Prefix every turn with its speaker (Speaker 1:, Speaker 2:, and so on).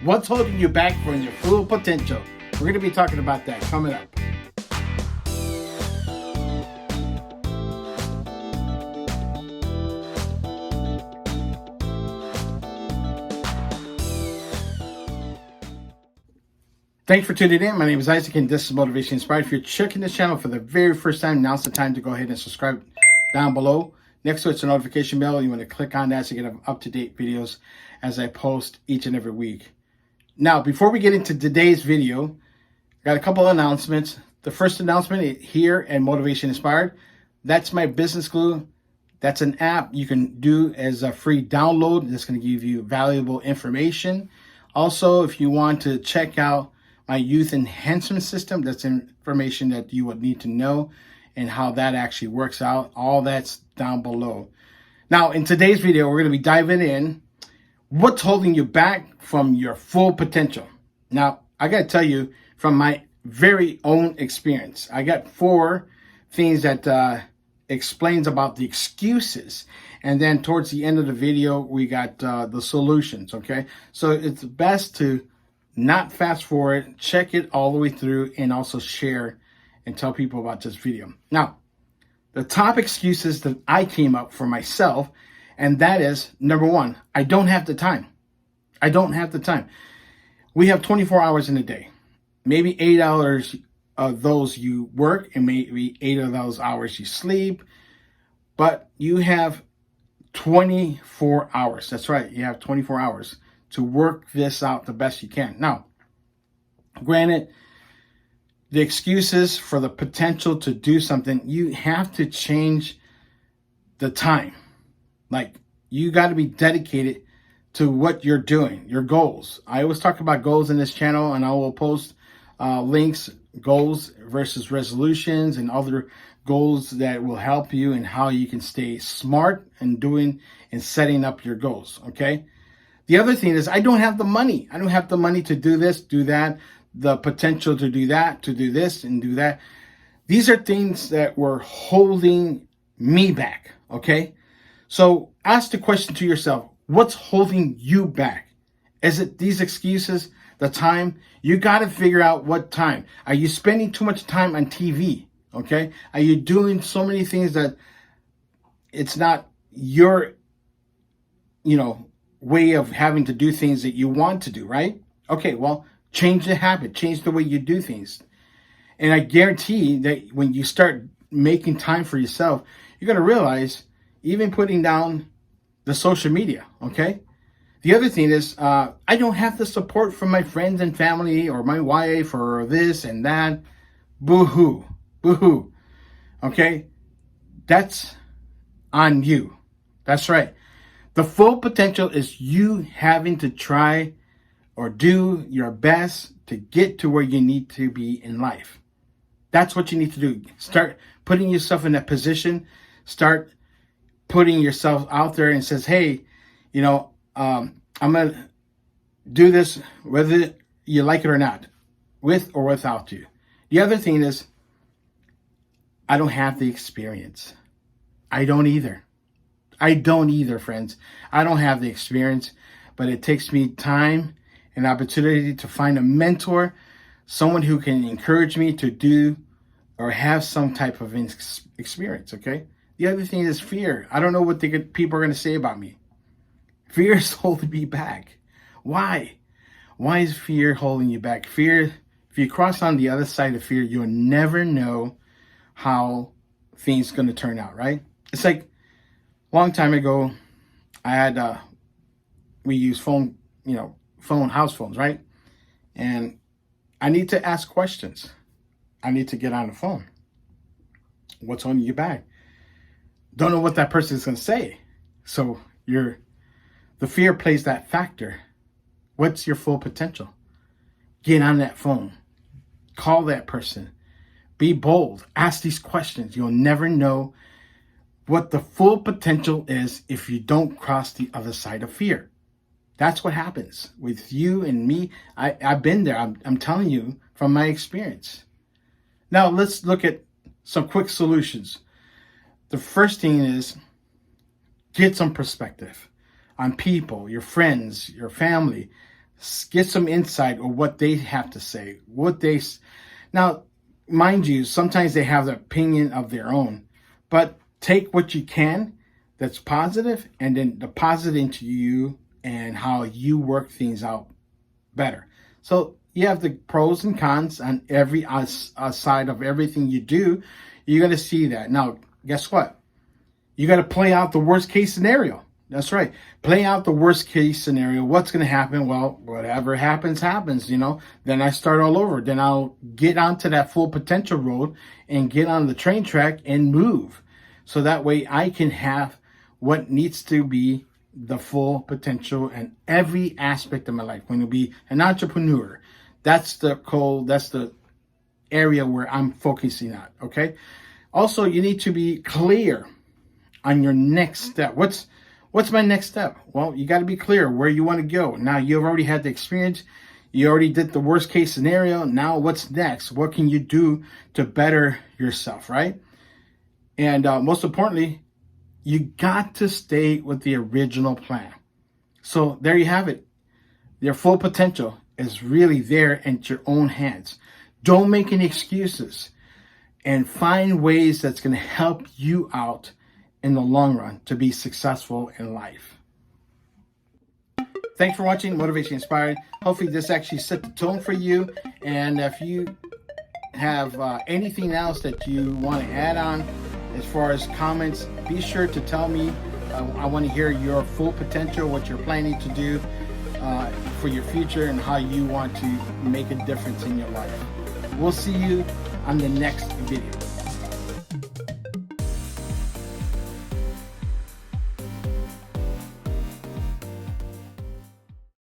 Speaker 1: What's holding you back from your full potential? We're going to be talking about that coming up. Thanks for tuning in. My name is Isaac and this is Motivation Inspired. If you're checking this channel for the very first time, now's the time to go ahead and subscribe down below. Next to it's a notification bell. You want to click on that to get up-to-date videos as I post each and every week. Now, before we get into today's video, I got a couple of announcements. The first announcement here at Motivation Inspired, that's my business glue. That's an app you can do as a free download. That's going to give you valuable information. Also, if you want to check out my youth enhancement system, that's information that you would need to know and how that actually works out. All that's down below. Now, in today's video, we're going to be diving in what's holding you back from your full potential. Now, I got to tell you from my very own experience, I got 4 things that explains about the excuses. And then towards the end of the video, we got the solutions, okay? So it's best to not fast forward, check it all the way through, and also share and tell people about this video. Now, the top excuses that I came up for myself, and that is, number 1, I don't have the time. I don't have the time. We have 24 hours in a day. Maybe 8 hours of those you work, and maybe 8 of those hours you sleep, but you have 24 hours. That's right, you have 24 hours to work this out the best you can. Now, granted, the excuses for the potential to do something, you have to change the time. Like, you got to be dedicated to what you're doing, your goals. I always talk about goals in this channel, and I will post links, goals versus resolutions, and other goals that will help you and how you can stay smart in doing and setting up your goals, okay? The other thing is I don't have the money. I don't have the money to do this, do that, the potential to do that, to do this and do that. These are things that were holding me back, okay? So ask the question to yourself, what's holding you back? Is it these excuses, the time? You got to figure out what time. Are you spending too much time on TV, okay? Are you doing so many things that it's not your, way of having to do things that you want to do, right? Okay, well, change the habit, change the way you do things. And I guarantee that when you start making time for yourself, you're going to realize even putting down the social media, okay? The other thing is I don't have the support from my friends and family or my wife or this and that. Boo-hoo, boo-hoo, okay? That's on you. That's right. The full potential is you having to try or do your best to get to where you need to be in life. That's what you need to do. Start putting yourself in that position. Start putting yourself out there and says, hey, I'm going to do this whether you like it or not, with or without you. The other thing is, I don't have the experience. I don't either. Friends. I don't have the experience, but it takes me time and opportunity to find a mentor, someone who can encourage me to do or have some type of experience, okay? The other thing is fear. I don't know what people are going to say about me. Fear is holding me back. Why? Why is fear holding you back? Fear, if you cross on the other side of fear, you'll never know how things are going to turn out, right? It's like, long time ago, I had, we use house phones, right? And I need to ask questions. I need to get on the phone. What's holding you back? Don't know what that person is going to say. So the fear plays that factor. What's your full potential? Get on that phone. Call that person. Be bold. Ask these questions. You'll never know what the full potential is if you don't cross the other side of fear. That's what happens with you and me. I've been there. I'm telling you from my experience. Now let's look at some quick solutions. The first thing is get some perspective on people, your friends, your family Get some insight on what they have to say. Now, mind you, sometimes they have the opinion of their own, but take what you can that's positive and then deposit into you and how you work things out better. So you have the pros and cons on every side of everything you do. You're going to see that. Now, guess what? You got to play out the worst case scenario. That's right. Play out the worst case scenario. What's going to happen? Well, whatever happens, happens, Then I start all over. Then I'll get onto that full potential road and get on the train track and move. So that way I can have what needs to be the full potential in every aspect of my life. When you be an entrepreneur, that's the area where I'm focusing on. Okay. Also, you need to be clear on your next step. What's my next step? Well, you got to be clear where you want to go. Now, you've already had the experience. You already did the worst case scenario. Now, what's next? What can you do to better yourself, right? And most importantly, you got to stay with the original plan. So there you have it. Your full potential is really there in your own hands. Don't make any excuses and find ways that's going to help you out in the long run to be successful in life. Thanks for watching Motivation Inspired. Hopefully this actually set the tone for you. And if you have anything else that you want to add on as far as comments, be sure to tell me. I want to hear your full potential, what you're planning to do for your future and how you want to make a difference in your life. We'll see you on the next video.